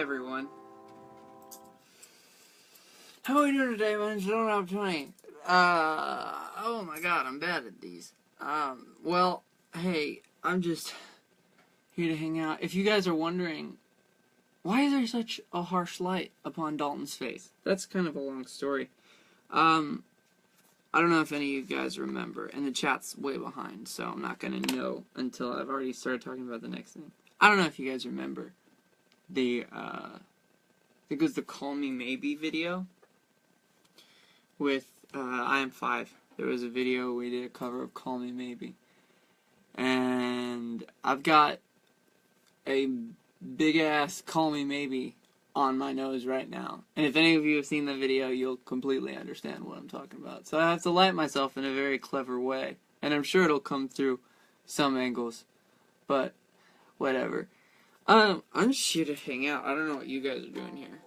everyone. How are we doing today? My name's Dalton Rapattoni. Oh my god, I'm bad at these. Well, hey, I'm just here to hang out. If you guys are wondering, why is there such a harsh light upon Dalton's face? That's kind of a long story. I don't know if any of you guys remember, and the chat's way behind, so I'm not gonna know until I've already started talking about the next thing. I don't know if you guys remember the, I think it was the Call Me Maybe video with, I Am 5. There was a video, we did a cover of Call Me Maybe. And I've got a big-ass Call Me Maybe on my nose right now. And if any of you have seen the video, you'll completely understand what I'm talking about. So I have to light myself in a very clever way. And I'm sure it'll come through some angles. But, whatever. I'm just here to hang out. I don't know what you guys are doing here.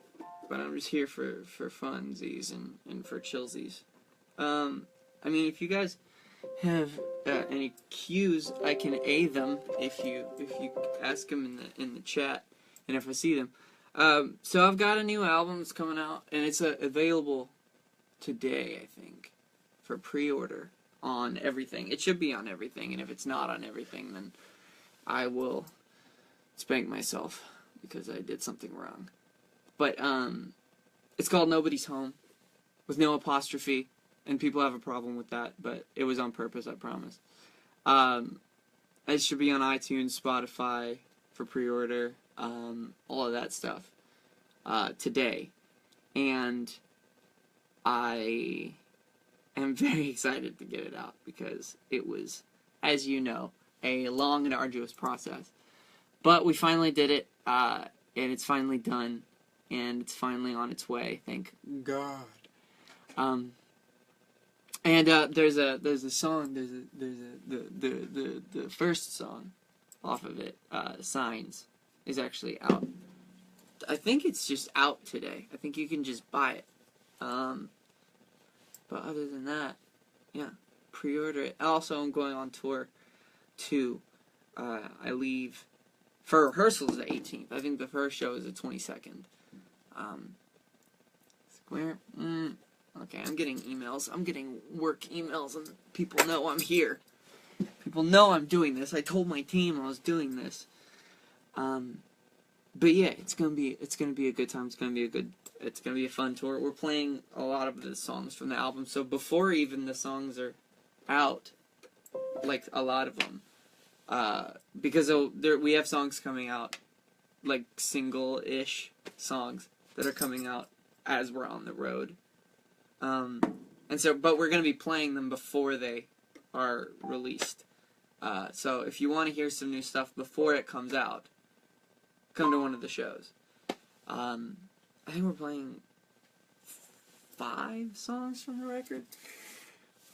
But I'm just here for funsies and for chillsies. I mean, if you guys have any cues, I can A them if you ask them in the chat, and if I see them. So I've got a new album that's coming out, and it's available today, I think, for pre-order on everything. It should be on everything, and if it's not on everything, then I will spank myself because I did something wrong. But it's called Nobody's Home, with no apostrophe, and people have a problem with that, but it was on purpose, I promise. It should be on iTunes, Spotify, for pre-order, all of that stuff, today. And I am very excited to get it out, because it was, as you know, a long and arduous process. But we finally did it, and it's finally done, and it's finally on its way, thank God. And there's a song, the first song off of it, Signs, is actually out. I think it's just out today. I think you can just buy it. But other than that, yeah, pre-order it. Also, I'm going on tour too. I leave for rehearsals the 18th. I think the first show is the 22nd. Square. Okay, I'm getting emails. I'm getting work emails, and people know I'm here. People know I'm doing this. I told my team I was doing this. But yeah, it's gonna be a good time. It's gonna be a fun tour. We're playing a lot of the songs from the album, so before even the songs are out, like a lot of them, because we have songs coming out, like single-ish songs that are coming out as we're on the road. And so, but we're going to be playing them before they are released. So if you want to hear some new stuff before it comes out, come to one of the shows. I think we're playing 5 songs from the record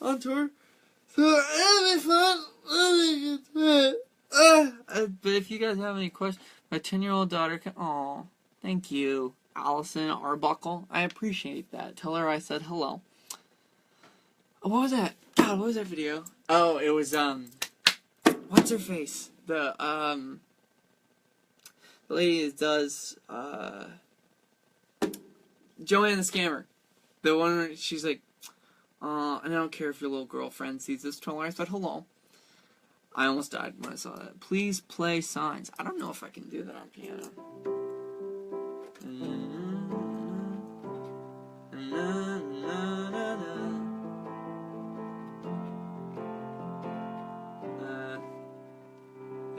on tour. So it'll be fun. But if you guys have any questions, my 10-year-old daughter can, aw, thank you, Allison Arbuckle. I appreciate that. Tell her I said hello. What was that? God, what was that video? Oh, it was, what's her face? The lady that does, Joanne the Scammer. The one where she's like, and I don't care if your little girlfriend sees this. Tell her I said hello. I almost died when I saw that. Please play Signs. I don't know if I can do that on piano.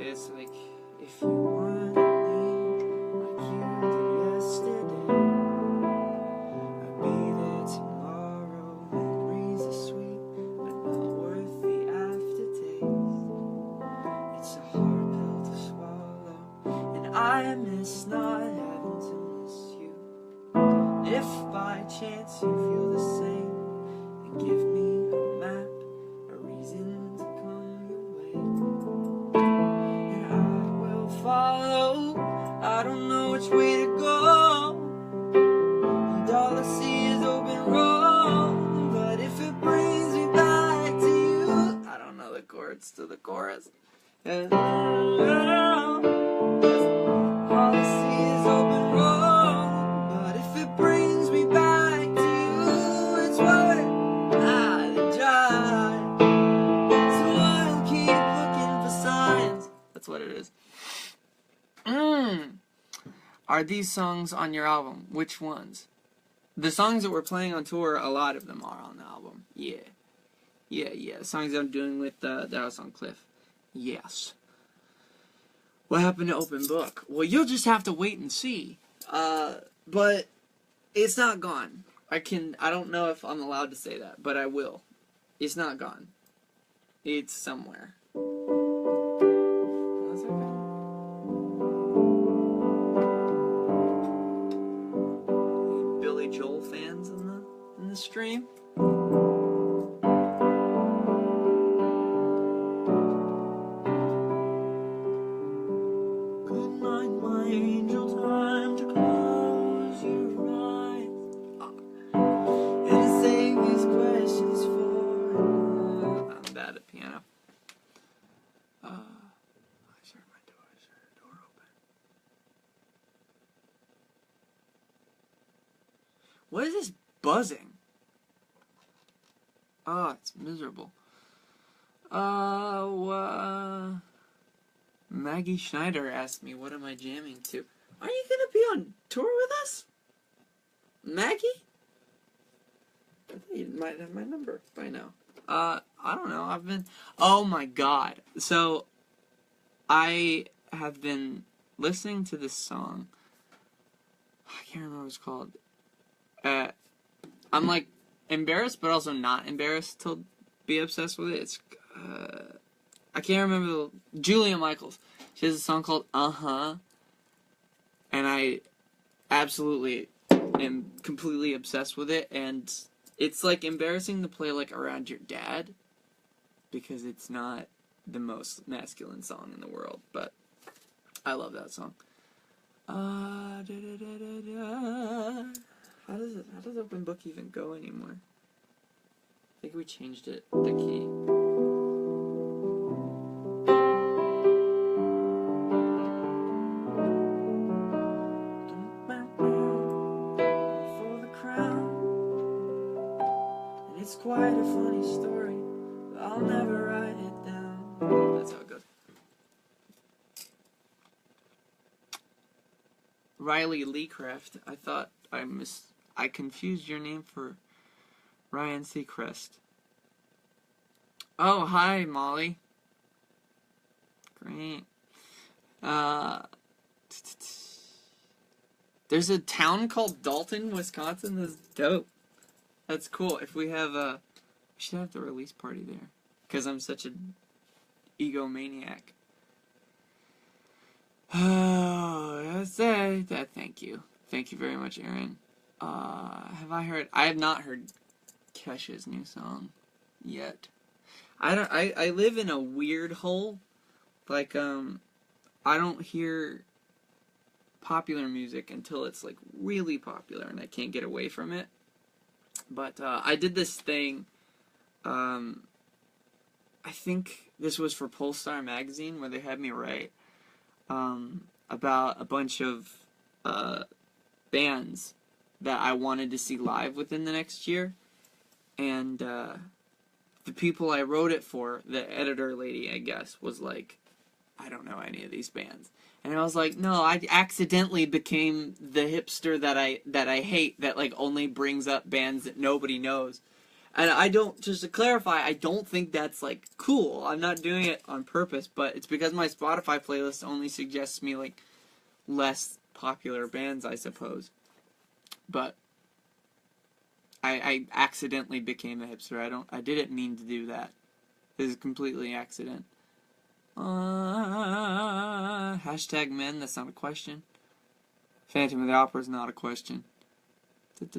It's like, if you want me like you did yesterday, I'll be there tomorrow. Memories are sweet, but not worth the aftertaste. It's a hard pill to swallow, and I miss not having to miss you. If by chance you feel the same, then give me a map, a reason to come your way, and I will follow. I don't know which way to go, and all I see is open road, but if it brings me back to you, I don't know the chords to the chorus. All I see is open road. what it is. Are these songs on your album? Which ones? The songs that we're playing on tour, a lot of them are on the album. Yeah. The songs I'm doing with the House on Cliff. Yes. What happened to Open Book? Well, you'll just have to wait and see. But it's not gone. I don't know if I'm allowed to say that, but I will. It's not gone. It's somewhere. That's okay. Any Billy Joel fans in the stream? Good night, my angel, time to close your eyes and save these questions for I'm bad at piano. I heard my door open. What is this buzzing? It's miserable. Maggie Schneider asked me, what am I jamming to? Are you gonna be on tour with us? Maggie? I thought you might have my number by now. I don't know. Oh my god. So, I have been listening to this song. I can't remember what it's called. I'm like embarrassed, but also not embarrassed to be obsessed with it. It's, I can't remember Julia Michaels. She has a song called Uh-huh. And I absolutely am completely obsessed with it. And it's like embarrassing to play like around your dad. Because it's not the most masculine song in the world. But I love that song. How does Open Book even go anymore? I think we changed it, the key. For the crown. And it's quite a funny story, but I'll never write it down. That's how it goes. Riley Leecraft, I thought I confused your name for Ryan Seacrest. Oh, hi, Molly. Great. There's a town called Dalton, Wisconsin. That's dope. That's cool. If we have we should have the release party there. Because I'm such an egomaniac. Oh, that's that. Thank you. Thank you very much, Aaron. Have I heard? I have not heard Kesha's new song yet. I live in a weird hole. Like, I don't hear popular music until it's like really popular and I can't get away from it. But I did this thing. I think this was for Polestar magazine where they had me write about a bunch of bands that I wanted to see live within the next year. And the people I wrote it for, the editor lady, I guess, was like, I don't know any of these bands. And I was like, no, I accidentally became the hipster that I hate, that like only brings up bands that nobody knows. And I don't, just to clarify, I don't think that's like cool. I'm not doing it on purpose, but it's because my Spotify playlist only suggests me like less popular bands, I suppose. But I accidentally became a hipster. I didn't mean to do that. This is completely accident. Hashtag men, that's not a question. Phantom of the Opera is not a question. What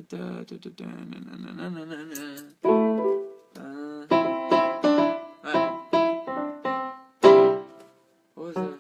was that?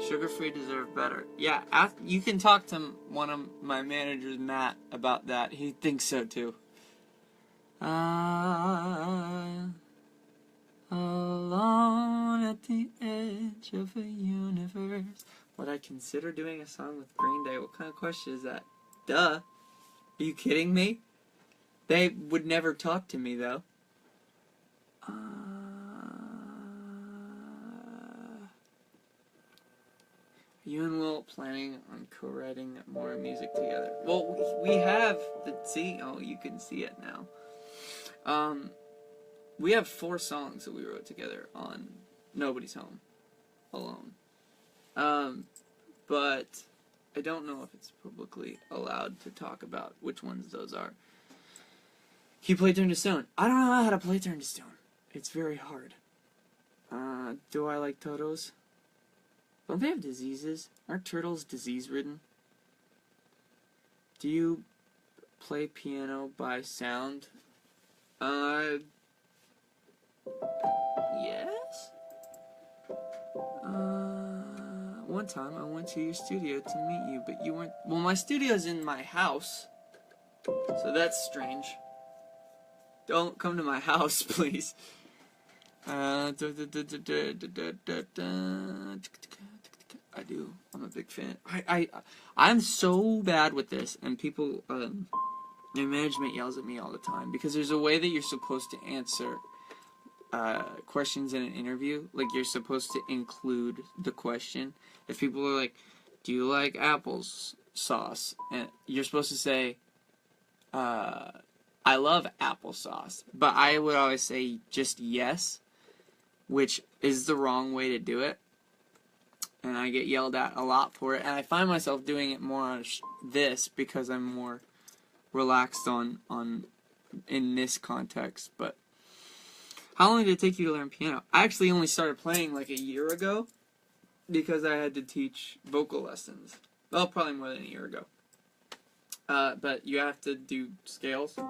Sugar-free deserve better. Yeah, you can talk to one of my managers, Matt, about that. He thinks so too. Alone at the edge of a universe. Would I consider doing a song with Green Day? What kind of question is that? Duh. Are you kidding me? They would never talk to me, though. You and Will planning on co-writing more music together? Well, we have see. Oh, you can see it now. We have 4 songs that we wrote together on Nobody's Home, alone. But I don't know if it's publicly allowed to talk about which ones those are. Can you play Turn to Stone? I don't know how to play Turn to Stone. It's very hard. Do I like turtles? Don't they have diseases? Aren't turtles disease-ridden? Do you play piano by sound? Yes? One time I went to your studio to meet you, but you weren't... Well, my studio's in my house, so that's strange. Don't come to my house, please. I do. I'm a big fan. I'm so bad with this, and people, my management yells at me all the time, because there's a way that you're supposed to answer questions in an interview. Like, you're supposed to include the question. If people are like, do you like applesauce? And you're supposed to say, I love applesauce. But I would always say just yes, which is the wrong way to do it. And I get yelled at a lot for it. And I find myself doing it more on this because I'm more relaxed in this context. But how long did it take you to learn piano? I actually only started playing like a year ago because I had to teach vocal lessons. Well, probably more than a year ago. But you have to do scales to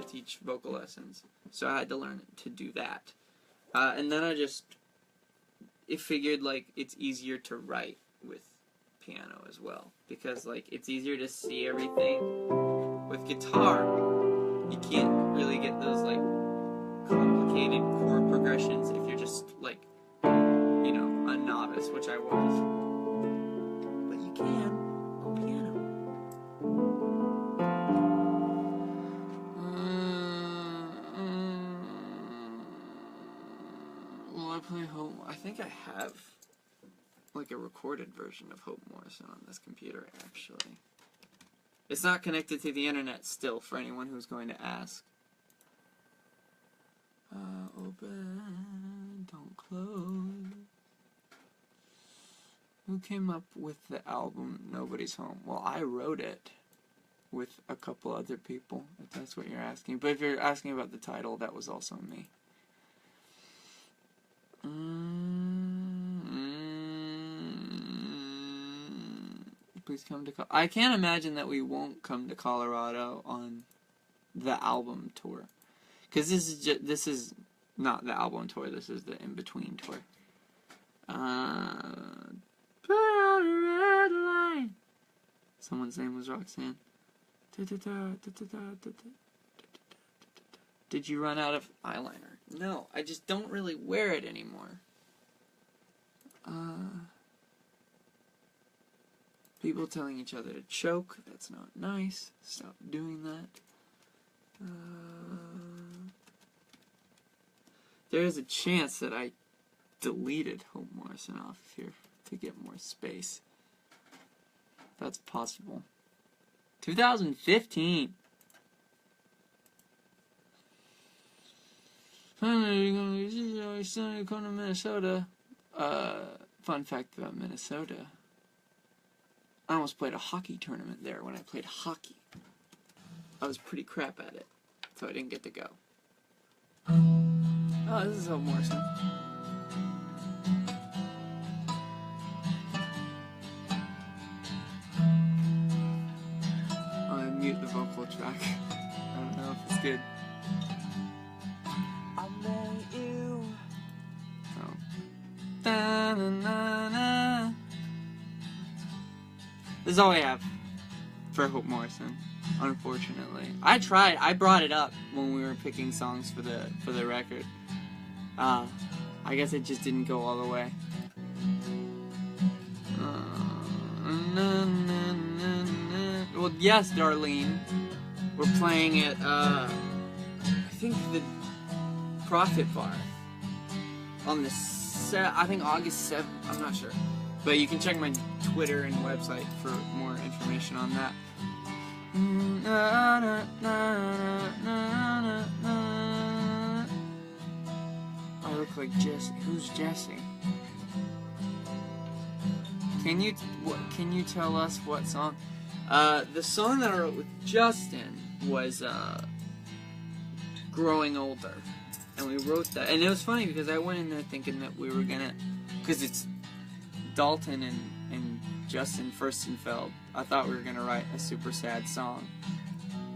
teach vocal lessons. So I had to learn to do that. And then it figured like it's easier to write with piano as well. Because like it's easier to see everything. With guitar, you can't really get those like complicated chord progressions if you're just like, you know, a novice, which I was. But you can on piano. Well, I play Hope. I think I have like a recorded version of Hope Morrison on this computer, actually. It's not connected to the internet still, for anyone who's going to ask. Open, don't close. Who came up with the album Nobody's Home? Well, I wrote it with a couple other people, if that's what you're asking. But if you're asking about the title, that was also me. Please come to I can't imagine that we won't come to Colorado on the album tour. Because this is not the album tour, this is the in-between tour. Put out a red line. Someone's name was Roxanne. Did you run out of eyeliner? No, I just don't really wear it anymore. People telling each other to choke, that's not nice. Stop doing that. There is a chance that I deleted Hope Morrison off here to get more space. That's possible. 2015. Finally, come to Minnesota. Fun fact about Minnesota. I almost played a hockey tournament there when I played hockey. I was pretty crap at it, so I didn't get to go. Oh, this is Hope Morrison. I'm gonna mute the vocal track. I don't know if it's good. I met you. Oh. Da-na-na-na. This is all I have for Hope Morrison, unfortunately. I tried. I brought it up when we were picking songs for the record. I guess it just didn't go all the way. Well, yes, Darlene. We're playing at, I think the Profit Bar. On the I think August 7th. I'm not sure. But you can check my Twitter and website for more information on that. I look like Jesse. Who's Jesse? Can you tell us what song? The song that I wrote with Justin was Growing Older. And we wrote that. And it was funny because I went in there thinking that we were gonna, because it's Dalton and Justin Furstenfeld. I thought we were gonna write a super sad song.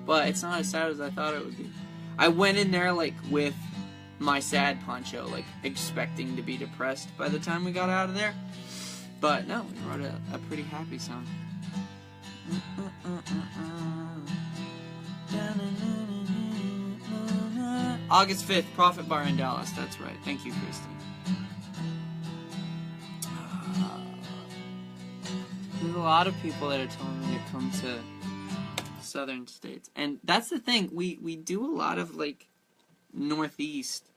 But it's not as sad as I thought it would be. I went in there like with my sad poncho, like expecting to be depressed by the time we got out of there. But no, we wrote a pretty happy song. August 5th, Profit Bar in Dallas. That's right. Thank you, Kristen. There's a lot of people that are telling me to come to southern states. And that's the thing. We do a lot of, like, Northeast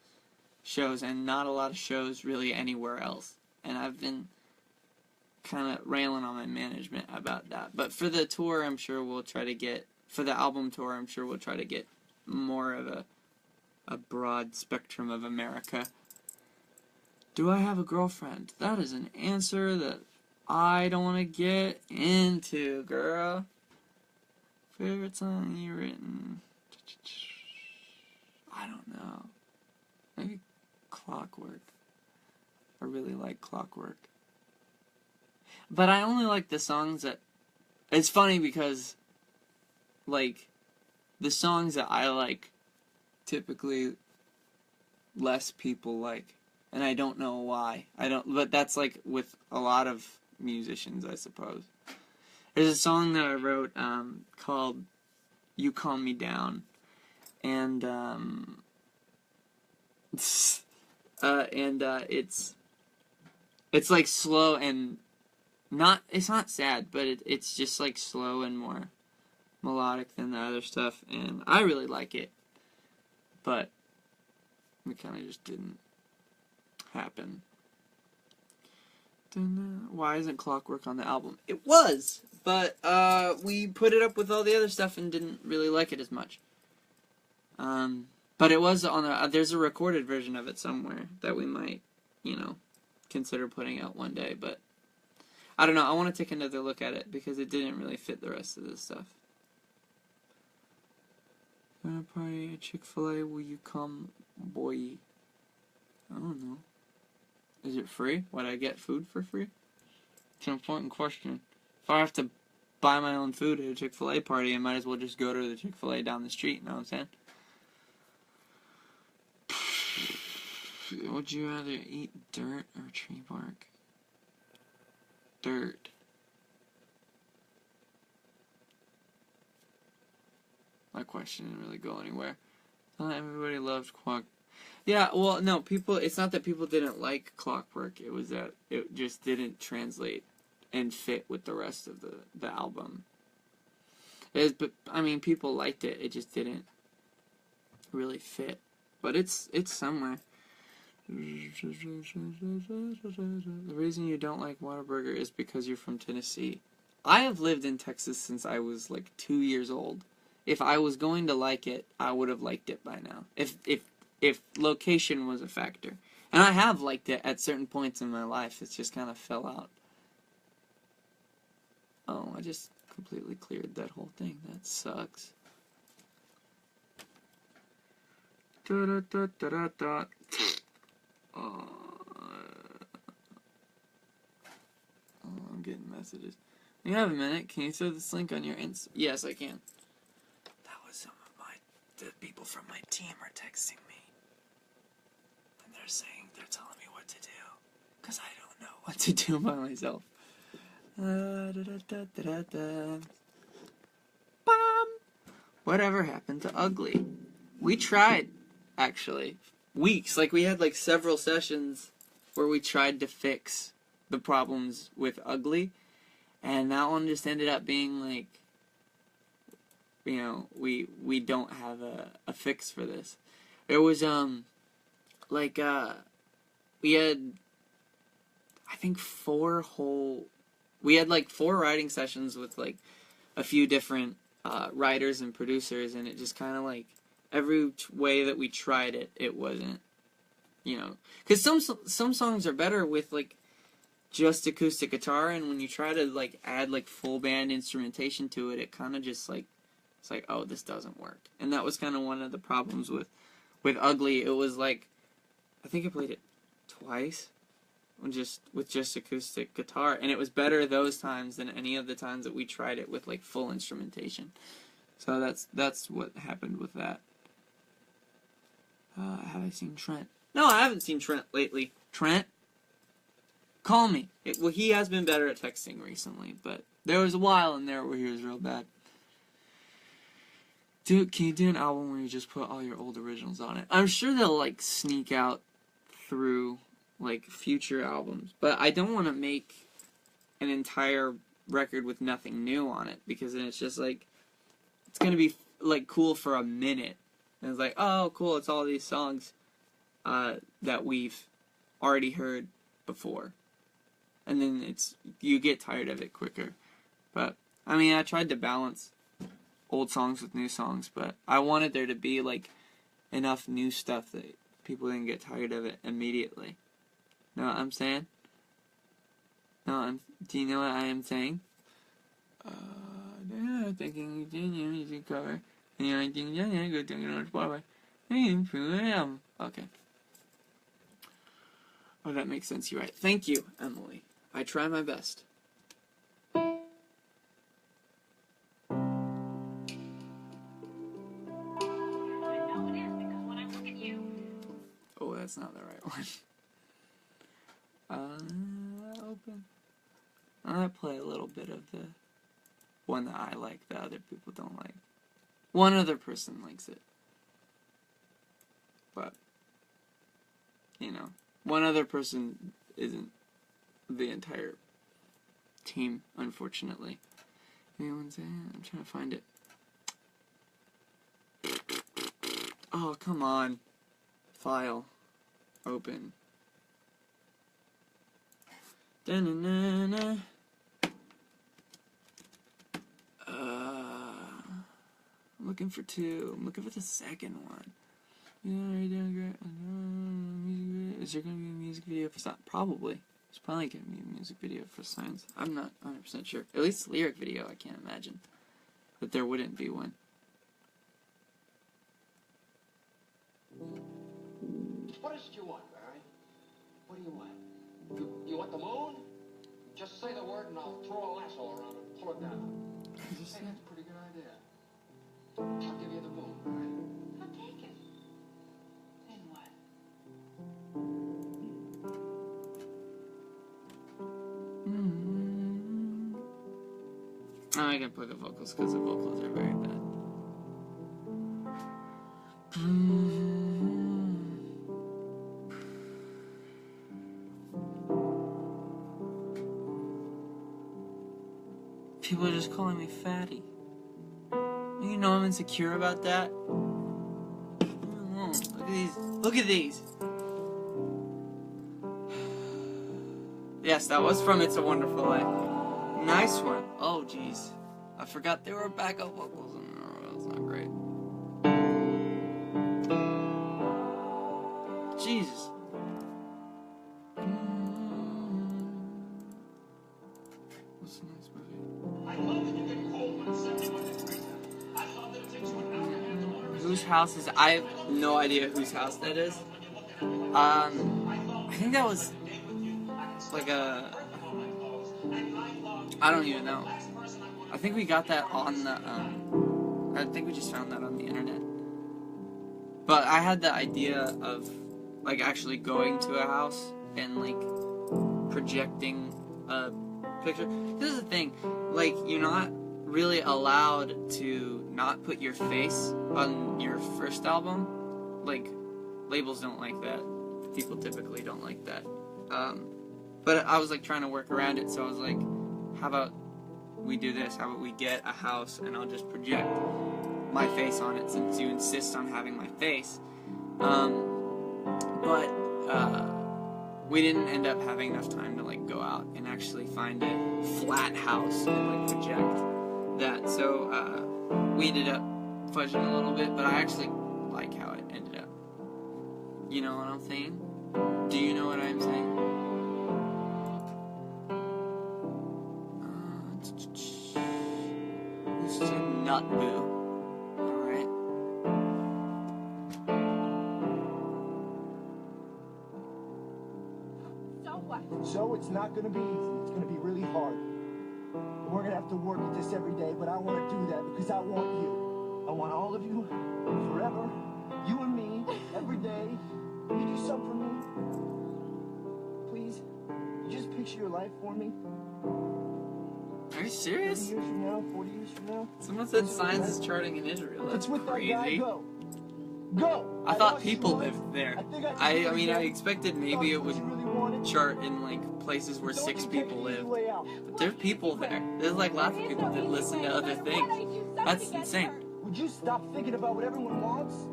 shows and not a lot of shows really anywhere else. And I've been kind of railing on my management about that. But for the tour, I'm sure we'll try to get... For the album tour, I'm sure we'll try to get more of a broad spectrum of America. Do I have a girlfriend? That is an answer that I don't want to get into, girl. Favorite song you written? I don't know. Maybe Clockwork. I really like Clockwork. But I only like the songs that... It's funny because, like, the songs that I like, typically less people like. And I don't know why. But that's like with a lot of musicians, I suppose. There's a song that I wrote called You Calm Me Down. And it's like slow and it's not sad, but it's just like slow and more melodic than the other stuff, and I really like it, but it kind of just didn't happen. Why isn't Clockwork on the album? It was, but we put it up with all the other stuff and didn't really like it as much. But it was on there's a recorded version of it somewhere that we might, consider putting out one day, but I don't know. I want to take another look at it because it didn't really fit the rest of this stuff. Gonna party at Chick-fil-A, will you come, boy? I don't know. Is it free? Would I get food for free? It's an important question. If I have to buy my own food at a Chick-fil-A party, I might as well just go to the Chick-fil-A down the street, you know what I'm saying? Would you rather eat dirt or tree bark? Dirt. My question didn't really go anywhere. Not everybody loved Clock. Yeah, well, no, it's not that people didn't like Clockwork. It was that it just didn't translate and fit with the rest of the album. But I mean, people liked it. It just didn't really fit. But it's somewhere. The reason you don't like Whataburger is because you're from Tennessee. I have lived in Texas since I was like 2 years old. If I was going to like it, I would have liked it by now. If location was a factor. And I have liked it at certain points in my life. It's just kind of fell out. Oh, I just completely cleared that whole thing. That sucks. Oh, I'm getting messages. You have a minute. Can you throw this link on your Insta? Yes, I can. That was some of the people from my team are texting me. And they're saying, they're telling me what to do. Because I don't know what to do by myself. Whatever happened to Ugly? We tried, actually. weeks. Like, we had, like, several sessions where we tried to fix the problems with Ugly, and that one just ended up being, like, you know, we don't have a fix for this. There was, we had, I think, we had, like, 4 writing sessions with, like, a few different writers and producers, and it just kind of, like, every way that we tried it, it wasn't, you know, because some songs are better with, like, just acoustic guitar, and when you try to, like, add, like, full band instrumentation to it, it kind of just, like, it's like, oh, this doesn't work. And that was kind of one of the problems with Ugly. It was, like, I think I played it twice with just acoustic guitar, and it was better those times than any of the times that we tried it with, like, full instrumentation. So that's what happened with that. Have I seen Trent? No, I haven't seen Trent lately. Trent, call me. Well, he has been better at texting recently, but there was a while in there where he was real bad. Dude, can you do an album where you just put all your old originals on it? I'm sure they'll, like, sneak out through, like, future albums, but I don't want to make an entire record with nothing new on it, because then it's just, like, it's gonna be, like, cool for a minute, and it's like, oh, cool, it's all these songs that we've already heard before, and then you get tired of it quicker. But I mean, I tried to balance old songs with new songs, but I wanted there to be, like, enough new stuff that people didn't get tired of it immediately. Know what I'm saying? Do you know what I am saying? Thinking music cover. Okay. Oh, that makes sense. You're right. Thank you, Emily. I try my best. Oh, that's not the right one. Open. I'll play a little bit of the one that I like that other people don't like. One other person likes it. But, you know, one other person isn't the entire team, unfortunately. Anyone's in? I'm trying to find it. Oh, come on. File. Open. Da-na-na-na. I'm looking for 2. I'm looking for the second one. Yeah, you're doing great. Is there going to be a music video for Science? Probably. There's probably going to be a music video for Science. I'm not 100% sure. At least the lyric video, I can't imagine that there wouldn't be one. What is it you want, Barry? What do you want? You want the moon? Just say the word and I'll throw a lasso around and pull it down. Hey, that's a pretty good idea. I'll give you the moon, Barry. I'll take it. Then what? Oh, I can play the vocals because the vocals are very bad. People are just calling me fatty. You know I'm insecure about that. Oh, look at these. Look at these. Yes, that was from It's a Wonderful Life. Nice one. Oh, jeez. I forgot there were backup vocals in there. That's not great. Jesus. What's the next movie? I love that you get cold when it's 71 degrees. I love that it takes you an hour and a half to order. Whose house is... I have no idea whose house that is. I think that was like a... I don't even know. I think we got that on the... I think we just found that on the internet. But I had the idea of, like, actually going to a house and, like, projecting a picture. This is the thing. Like, you're not really allowed to not put your face on your first album. Like Labels don't like that. People typically don't like that. But I was like trying to work around it, so I was like, how about we do this? How about we get a house and I'll just project my face on it since you insist on having my face. But we didn't end up having enough time to like go out and actually find a flat house and like project that. So we ended up fudging a little bit, but I actually like how it ended up. You know what I'm saying? Do you know what I'm saying? This is a nut boo. Alright. So what? So it's not gonna be easy. It's gonna be really hard. We're gonna have to work at this every day, but I wanna do that because I want you. I want all of you forever. You and me, every day. Will you do something for me? Please? You just picture your life for me? Are you 30 serious? years from now, 40 years from now? Someone said science is charting in Israel. That's It's with that guy. crazy. Go. Go! I thought lost you people once. lived there. I think I can I do it mean, I again. expected Thought maybe you it would really wanted. chart in like places where Don't 6 you take people the easy live. way out. But there are people there. There's like lots of people that listen to other things. That's insane. Would you stop thinking about what everyone wants?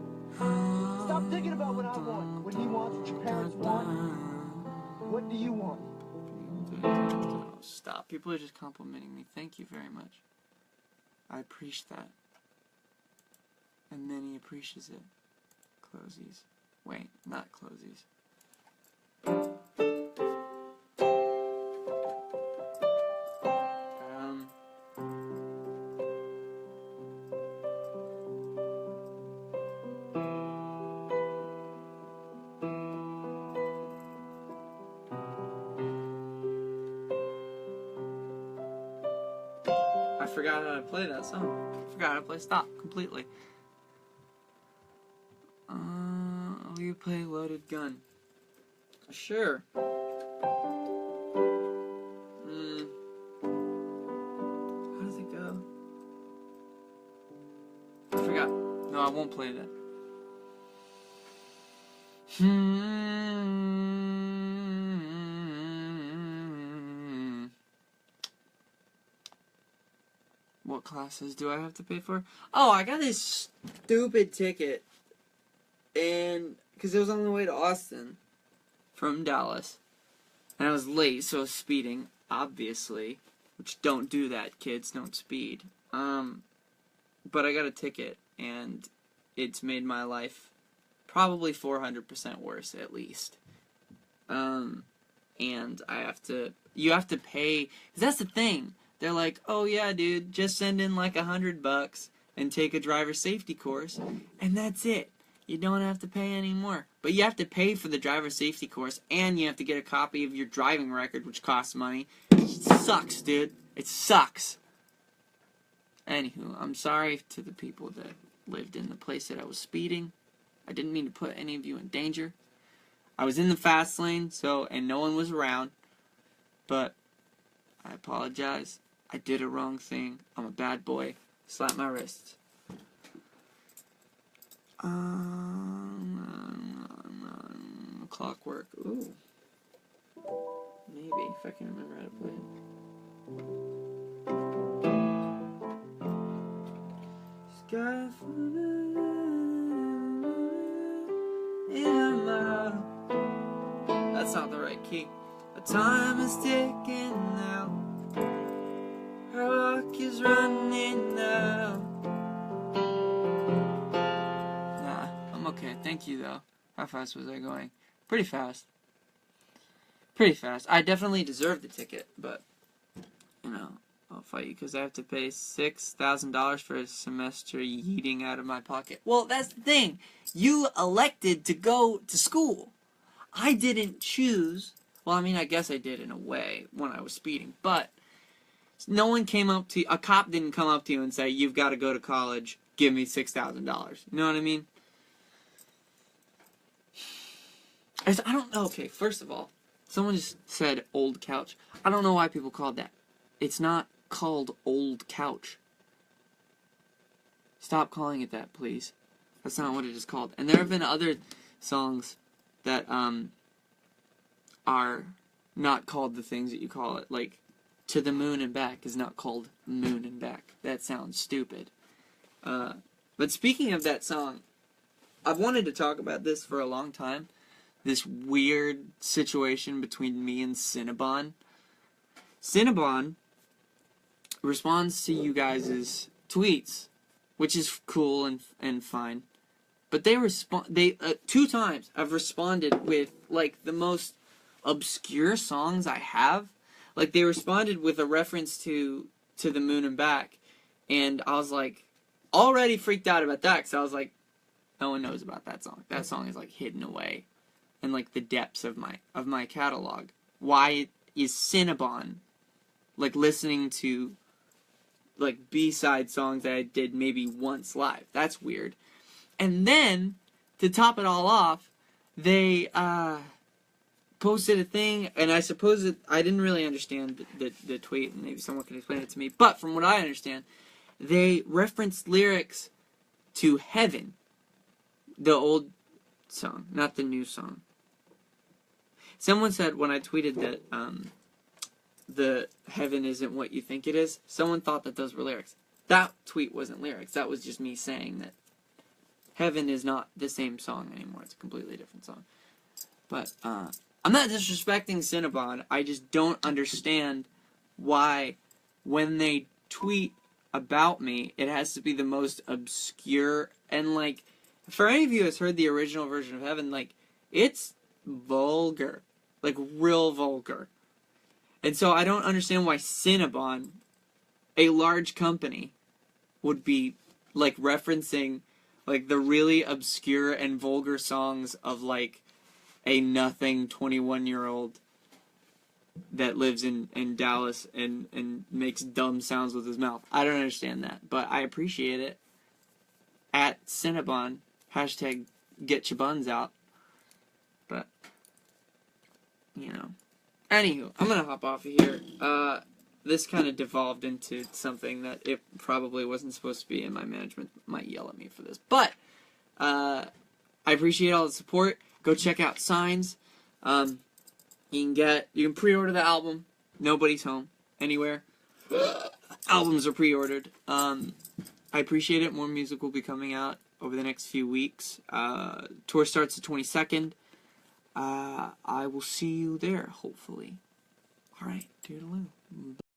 Stop thinking about what I want, what he wants, what your parents want. What do you want? Stop. People are just complimenting me. Thank you very much. I appreciate that. And then he appreciates it. Closies. Wait, not closies. I forgot how to play that song. I forgot how to play Stop completely. Will you play Loaded Gun? Sure. How does it go? I forgot. No, I won't play that. What classes do I have to pay for? Oh, I got this stupid ticket. And because it was on the way to Austin from Dallas. And I was late, so I was speeding, obviously. Which, don't do that, kids. Don't speed. But I got a ticket, and it's made my life probably 400% worse, at least. And I have to... You have to pay... 'Cause that's the thing. They're like, oh yeah, dude, just send in like $100 and take a driver safety course, and that's it. You don't have to pay anymore. But you have to pay for the driver safety course, and you have to get a copy of your driving record, which costs money. It sucks, dude. It sucks. Anywho, I'm sorry to the people that lived in the place that I was speeding. I didn't mean to put any of you in danger. I was in the fast lane, and no one was around. But I apologize. I did a wrong thing. I'm a bad boy. Slap my wrists. Clockwork. Ooh. Maybe, if I can remember how to play it. Sky in my... That's not the right key. The time is ticking now. Her clock is running now. Nah, I'm okay. Thank you, though. How fast was I going? Pretty fast. Pretty fast. I definitely deserve the ticket, but, you know, I'll fight you because I have to pay $6,000 for a semester yeeting out of my pocket. Well, that's the thing. You elected to go to school. I didn't choose. Well, I mean, I guess I did in a way when I was speeding, but no one came up to you. A cop didn't come up to you and say, you've got to go to college, give me $6,000. You know what I mean? I don't know. Okay, first of all, someone just said old couch. I don't know why people called that. It's not called old couch. Stop calling it that, please. That's not what it is called. And there have been other songs that are not called the things that you call it. Like, To the Moon and Back is not called Moon and Back. That sounds stupid. But speaking of that song, I've wanted to talk about this for a long time. This weird situation between me and Cinnabon. Cinnabon responds to you guys' tweets, which is cool and fine. But they 2 times I've responded with, like, the most obscure songs I have. Like, they responded with a reference to the Moon and Back, and I was like, already freaked out about that, because I was like, no one knows about that song. That song is, like, hidden away in, like, the depths of my catalog. Why is Cinnabon, like, listening to, like, B-side songs that I did maybe once live? That's weird. And then, to top it all off, they posted a thing, and I suppose I didn't really understand the tweet, and maybe someone can explain it to me, but from what I understand, they referenced lyrics to Heaven, the old song, not the new song. Someone said when I tweeted that the Heaven isn't what you think it is, someone thought that those were lyrics. That tweet wasn't lyrics. That was just me saying that Heaven is not the same song anymore. It's a completely different song. But I'm not disrespecting Cinnabon. I just don't understand why when they tweet about me, it has to be the most obscure, and, like, for any of you who's heard the original version of Heaven, like, it's vulgar. Like, real vulgar. And so I don't understand why Cinnabon, a large company, would be, like, referencing, like, the really obscure and vulgar songs of, like, a nothing 21-year-old that lives in Dallas and makes dumb sounds with his mouth. I don't understand that, but I appreciate it. At Cinnabon, hashtag get your buns out. But, you know. Anywho, I'm gonna hop off of here. This kind of devolved into something that it probably wasn't supposed to be, and my management might yell at me for this. But, I appreciate all the support. Go check out Signs. You can pre-order the album. Nobody's home. Anywhere. Albums are pre-ordered. I appreciate it. More music will be coming out over the next few weeks. Tour starts the 22nd. I will see you there, hopefully. Alright, toodaloo.